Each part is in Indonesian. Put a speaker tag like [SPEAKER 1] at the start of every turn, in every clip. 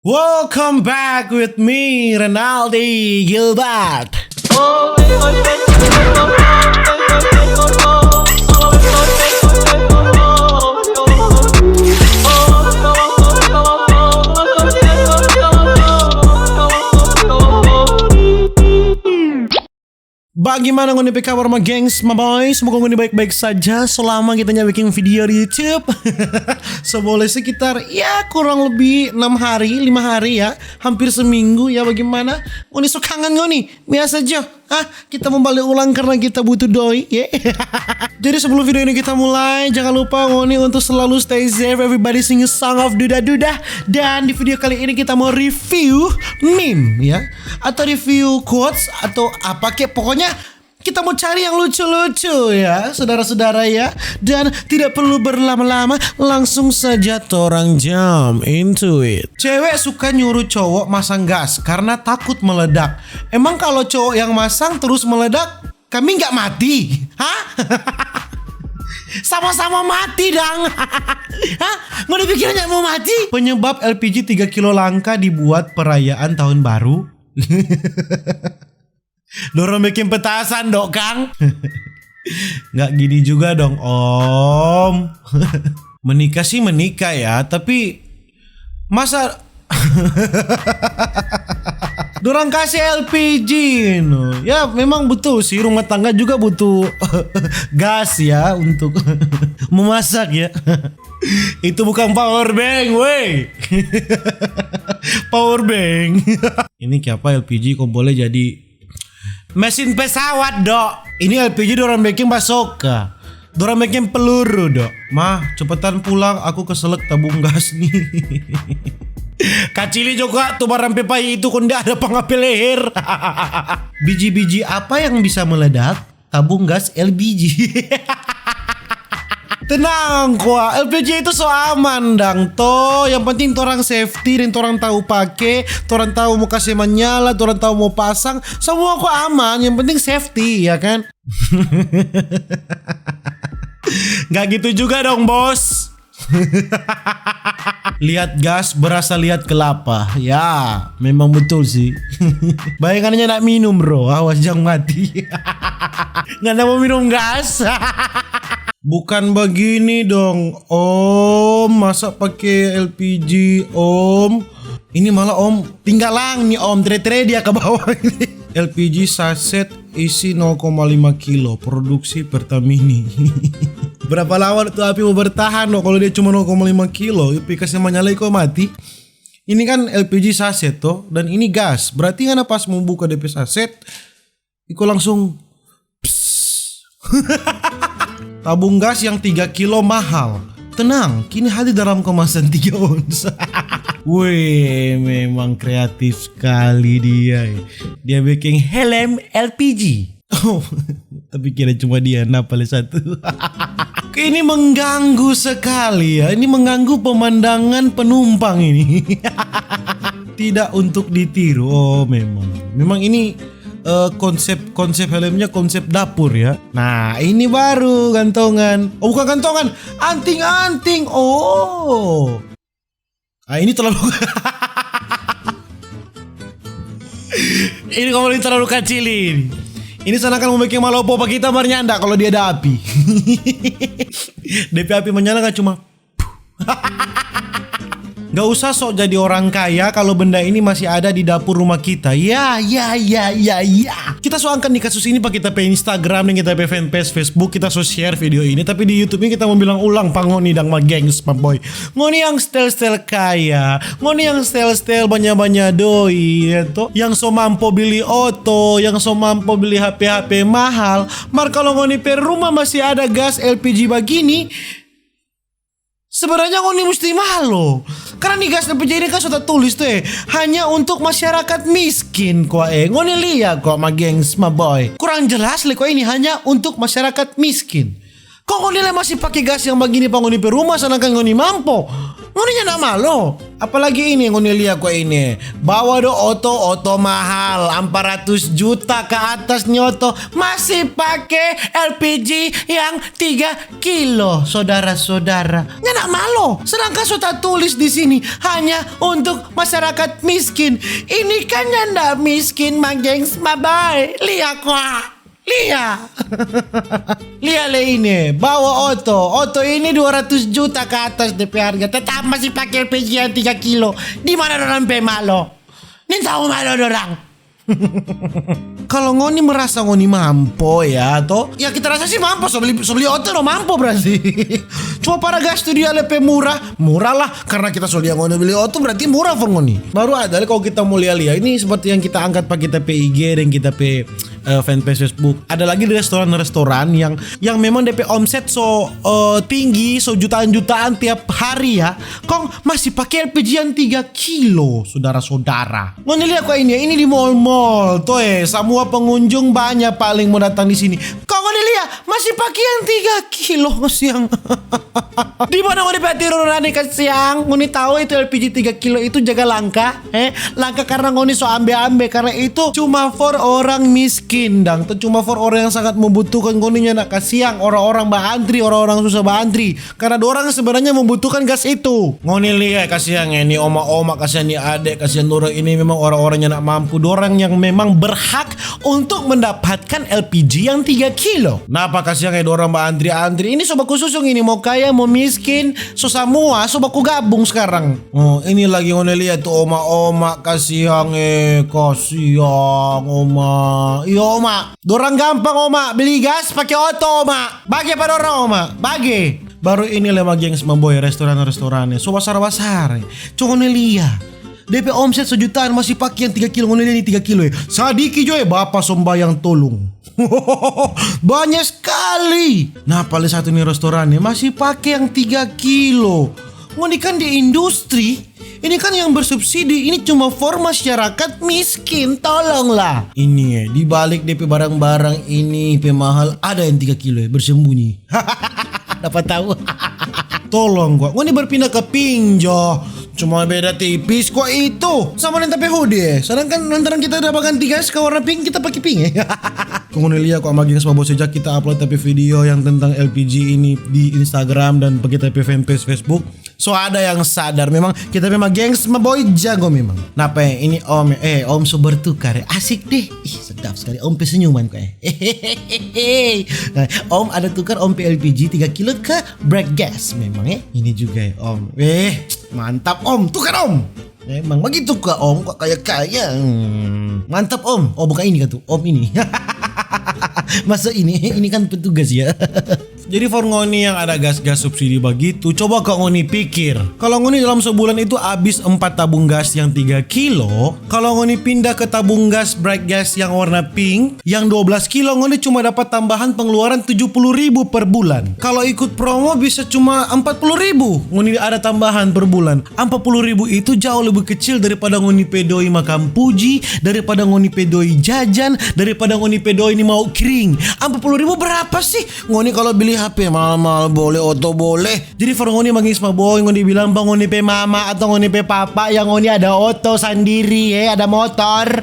[SPEAKER 1] Welcome back with me, Renaldi Gilbert. Bagaimana ngoni kabar ma gengs, ma boys? Semoga ngoni baik-baik saja selama kita bikin video di YouTube. Seboleh sekitar ya kurang lebih 6 hari, 5 hari ya, hampir seminggu ya. Bagaimana ngoni sok kangen ngoni? Biasa aja. Kita membalik ulang karena kita butuh doi, ya. Jadi sebelum video ini kita mulai, jangan lupa ngoni untuk selalu stay safe. Everybody sing a song of duda-duda. Dan di video kali ini kita mau review meme ya, atau review quotes atau apa kek, pokoknya kita mau cari yang lucu-lucu ya, saudara-saudara ya. Dan tidak perlu berlama-lama, langsung saja torang jump into it. Cewek suka nyuruh cowok masang gas karena takut meledak. Emang kalau cowok yang masang terus meledak, kami nggak mati? Hah? Sama-sama mati dong. Hah? Mau dipikirnya mau mati? Penyebab LPG 3 kilo langka dibuat perayaan tahun baru. Dorong bikin petasan dok Kang. Nggak gini juga dong Om. Menikah sih menikah ya, tapi masa dorang kasih LPG no. Ya memang betul sih, rumah tangga juga butuh gas ya untuk memasak ya. Itu bukan power bank wey. Power bank. Ini siapa LPG kok boleh jadi mesin pesawat dok. Ini LPG dorang bikin basoka, dorang bikin peluru dok. Mah cepetan pulang, aku keselak tabung gas nih. Kacili juga tuh barang pepai itu kunda ada pengapi leher. Biji-biji apa yang bisa meledak? Tabung gas LPG. Tenang kuah, LPG itu so aman dang toh. Yang penting torang safety dan torang tahu pakai, torang tahu mau kasih menyala, torang tahu mau pasang, semua kok aman. Yang penting safety ya kan. Gak gitu juga dong bos. Lihat gas berasa lihat kelapa. Ya memang betul sih. Bayangannya nak minum bro, awas jangan mati. Nggak mau minum gas. Bukan begini dong Om, masa pakai LPG Om? Ini malah Om tinggalang nih Om, tre-tre dia ke bawah ini. LPG saset isi 0,5 kilo, produksi Pertamini. Berapa lama tuh api mau bertahan dong kalau dia cuma 0,5 kilo? Pikasnya menyala kok mati. Ini kan LPG saset toh, dan ini gas. Berarti kan pas mau buka DP saset, Iko langsung tabung gas yang 3 kilo mahal. Tenang, kini hadir dalam kemasan 3 ons. Wih, memang kreatif sekali dia. Dia bikin helm LPG. Oh, tapi kira cuma dia napal satu. Ini mengganggu sekali ya. Ini mengganggu pemandangan penumpang ini. Tidak untuk ditiru. Oh, memang ini konsep helmnya konsep dapur ya. Nah ini baru gantongan. Oh bukan gantongan, anting-anting. Oh ini terlalu ini kalau terlalu kecil ini. Ini sana kan mau bikin malopo pak kita bernyanda kalau dia ada api. DP api menyala kan cuma. Gak usah sok jadi orang kaya kalau benda ini masih ada di dapur rumah kita. Ya. Kita soalkan di kasus ini pak kita pe Instagram dan kita pe fanpage Facebook, kita so share video ini. Tapi di YouTube ini kita mau bilang ulang pak ngoni dang ma gengs pak boy. Ngoni yang style kaya, ngoni yang style banyak doi ya toh. Yang so mampu beli oto, yang so mampu beli HP mahal. Mar kalau ngoni per rumah masih ada gas LPG begini, sebenarnya ngoni mesti mahal loh. Karena nih gas LPG ini kan sudah tulis tuh hanya untuk masyarakat miskin kok ngoni lihat kok ma gengs ma boy. Kurang jelas kok ini hanya untuk masyarakat miskin. Kok ngoni masih pakai gas yang begini pak ngoni pe rumah sedangkan ngoni mampu. Ngoni ndak malu. Apalagi ini ngoni lihat kok ini. Bawa do oto mahal 400 juta ke atas nyoto masih pakai LPG yang 3 kilo. Saudara-saudara, ndak malu. Sedangkan sudah tulis di sini hanya untuk masyarakat miskin. Ini kan ndak miskin Mang Gengs Maboy. Lihat kok. Lihat ini, bawa oto ini 200 juta ke atas DP harga, tetap masih pakai LPG yang 3 kilo. Di mana orang pemalo? Nih tahu malo orang. Kalau ngoni merasa ngoni mampu ya, toh ya kita rasa sih mampu. So beli oto no mampu berarti. Cuma para gas tuh dia lebih murah lah karena kita soalnya ngoni beli oto berarti murah for ngoni. Baru ada kalau kita mau lihat ini seperti yang kita angkat pakai kita IG dan kita fanpage Facebook. Ada lagi restoran-restoran yang memang DP omset tinggi, jutaan-jutaan tiap hari ya. Kong masih pakai LPG yang 3 kilo, saudara-saudara. Ngoni lihat kok ini di mall-mall tuh semua pengunjung banyak paling mau datang di sini. Kong ngoni lihat masih pakai yang 3 kilo siang. Di mana ngoni tiru rani ke siang? Ngoni tahu itu LPG 3 kilo itu jaga langka, langka karena ngoni ambe-ambe karena itu cuma for orang miskin dang, itu cuma for orang yang sangat membutuhkan. Ngoninya nak kasihan orang-orang antri, orang-orang susah antri karena orang sebenarnya membutuhkan gas itu. Ngoni lihat kasihan ini oma-oma, kasihan ni adek, kasihan orang ini memang orang-orang yang nak mampu, orang yang memang berhak untuk mendapatkan LPG yang 3 kilo. Napa kasihan orang antri-antri ini sobat khusus ini mau kaya mau miskin semua sobat ku gabung sekarang. Oh ini lagi ngoni lihat tuh oma-oma kasihan kasihan oma. Iya oma, dorang gampang oma beli gas pakai oto oma. Bagi pada orang oma, bagi. Baru ini lemah Gengs Maboy restoran-restorannya so basar-basar. Cuma lihat DP omset sejutaan masih pakai yang 3 kilo. Ngoni ini 3 kilo ya. Sadiki joy bapak sombayang tolong. Banyak sekali. Nah paling satu nih restorannya masih pakai yang 3 kilo. Ngoni kan di industri. Ini kan yang bersubsidi, ini cuma for masyarakat miskin, tolonglah. Ini ya, di balik DP barang-barang ini pemahal ada yang 3 kilo ya, bersembunyi. Dapat tahu? Tolong gua. Ngoni berpindah ke Pinjo. Cuma beda tipis kok itu sama yang tapi hoodie. Sedangkan lantaran kita udah ganti gas ke warna pink, kita pakai pink ya. Ngoni lihat kok Mang Gengs Maboy sejak kita upload tapi video yang tentang LPG ini di Instagram dan pakai tapi fanpage Facebook. So ada yang sadar memang kita memang Gengs Maboy jago memang. Napa ini om om so bertukar asik deh. Ih sedap sekali om senyuman kok om ada tukar om LPG 3 kilo ke break gas memang ini juga ya om. Mantap om, tukar om. Emang begitu kok om, kok kaya-kaya. Mantap om. Oh bukan ini kan tuh, om ini. Masa ini kan petugas ya. Jadi for ngoni yang ada gas-gas subsidi begitu, coba kok ngoni pikir. Kalau ngoni dalam sebulan itu habis 4 tabung gas yang 3 kilo, kalau ngoni pindah ke tabung gas bright gas yang warna pink, yang 12 kilo ngoni cuma dapat tambahan pengeluaran 70.000 per bulan. Kalau ikut promo bisa cuma 40.000. Ngoni ada tambahan per bulan. 40.000 itu jauh lebih kecil daripada ngoni pedoi makan puji, daripada ngoni pedoi jajan, daripada ngoni pedoi ini mau kering. 40.000 berapa sih? Ngoni kalau beli HP mal boleh, oto boleh. Jadi for ngoni Mang Gengs Maboy ngoni bilang bang ngoni pe mama atau ngoni pe papa yang ngoni ada oto sendiri ada motor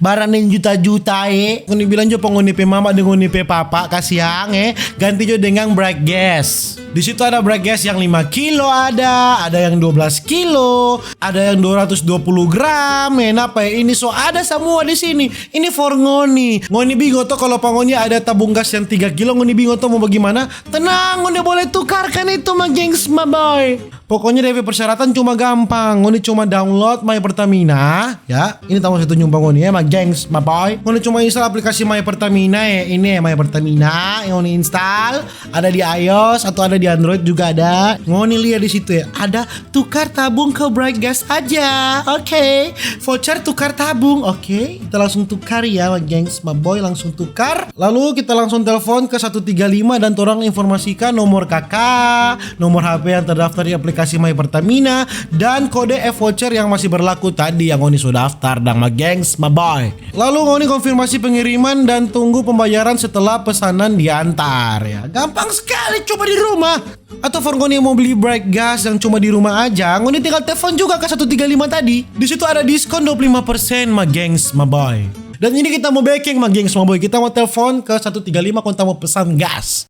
[SPEAKER 1] barang yang juta-juta ngoni bilang jo ngoni pe mama dengan ngoni pe papa kasihan ganti jo dengan bright gas. Di situ ada bright gas yang 5 kilo ada yang 12 kilo, ada yang 220 gram. Apa ini so ada semua di sini. Ini for ngoni. Ngoni bingung tuh kalau ngoni ada tabung gas yang 3 kilo ngoni bingung tuh mau bagaimana? Tenang, ngoni boleh tukarkan itu Mang Gengs Maboy. Pokoknya DP persyaratan cuma gampang. Ngoni cuma download My Pertamina ya. Ini tahu satu nyumbang ngoni Mang Gengs Maboy. Ngoni cuma install aplikasi My Pertamina ini My Pertamina yang ngoni install ada di iOS atau ada di Android juga ada. Ngoni lihat di situ ya, ada tukar tabung ke Bright Gas aja. Oke. Voucher tukar tabung. Oke. Kita langsung tukar ya, gengs, my boy, langsung tukar. Lalu kita langsung telepon ke 135 dan orang informasikan nomor kakak, nomor HP yang terdaftar di aplikasi My Pertamina, dan kode e-voucher yang masih berlaku tadi yang Ngoni sudah daftar dan my gengs, my boy. Lalu Ngoni konfirmasi pengiriman dan tunggu pembayaran setelah pesanan diantar ya. Gampang sekali, coba di rumah. Atau for Ngoni yang mau beli Bright Gas yang cuma di rumah aja, Ngoni tinggal telepon juga ke 135 tadi. Di situ ada diskon 25% my gengs, my boy. Dan ini kita mau backing my gengs, my boy. Kita mau telepon ke 135 kalau kita mau pesan gas.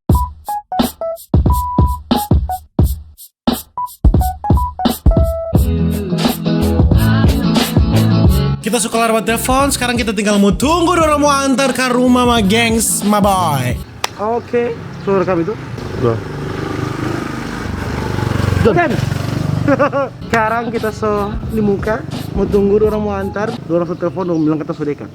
[SPEAKER 1] Kita suka lewat telepon, sekarang kita tinggal mau tunggu orang mau antar ke rumah my gengs, my boy. Oke, sudah rekam itu? Sudah. Dan sekarang kita di muka mau tunggu orang mau antar, orang telepon orang bilang kita sudah dekat.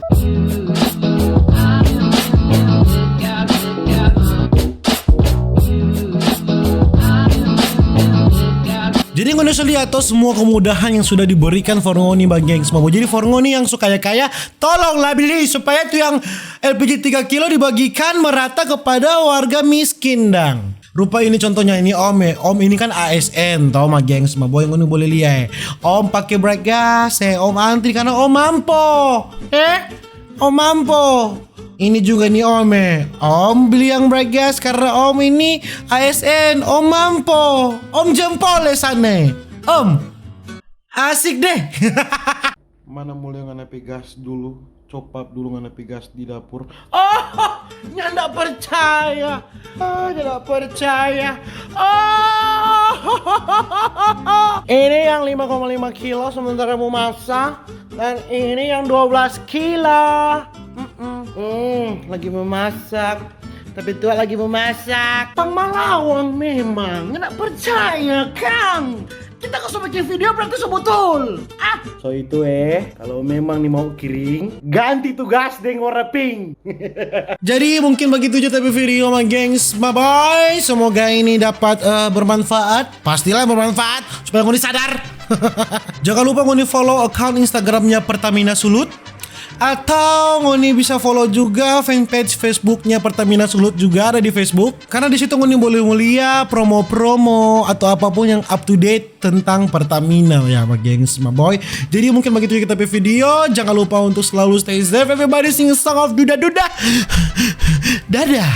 [SPEAKER 1] Jadi Ngoni sudah lihat semua kemudahan yang sudah diberikan for Ngoni bagi gengs mabo. Jadi for Ngoni yang suka kaya, tolonglah beli supaya tuh yang LPG 3 kilo dibagikan merata kepada warga miskin dang. Rupa ini contohnya ini Om ya. Om ini kan ASN tau ma gengs mabo, yang Ngoni boleh lihat. Om pakai Bright Gas Om antri karena Om mampo. Om mampo. Ini juga nih Om Om beli yang Bright Gas karena Om ini ASN. Om mampo. Om jempol sana. Om asik deh. Mana mulai nganapi gas dulu, copap dulu nganapi gas di dapur. Nggak percaya. Nggak percaya. Ini yang 5,5 kilo sementara mau masak, dan ini yang 12 kilo. Lagi memasak, tapi tua lagi memasak. Pamalawang memang, nggak percaya Kang. Kita kalau bikin video berarti sebetul. So itu kalau memang nih mau kiring, ganti tugas dengan warna pink. Jadi mungkin begitu aja tapi video my gengs, bye bye. Semoga ini dapat bermanfaat. Pastilah bermanfaat supaya Ngoni sadar. Jangan lupa Ngoni follow account Instagramnya Pertamina Sulut. Atau Ngoni bisa follow juga fanpage Facebooknya Pertamina Sulut, juga ada di Facebook. Karena di situ Ngoni boleh melihat promo-promo atau apapun yang up to date tentang Pertamina ya, my gengs, my boy. Jadi mungkin begitu kita video. Jangan lupa untuk selalu stay safe. Everybody sing a song of duda-duda. Dadah.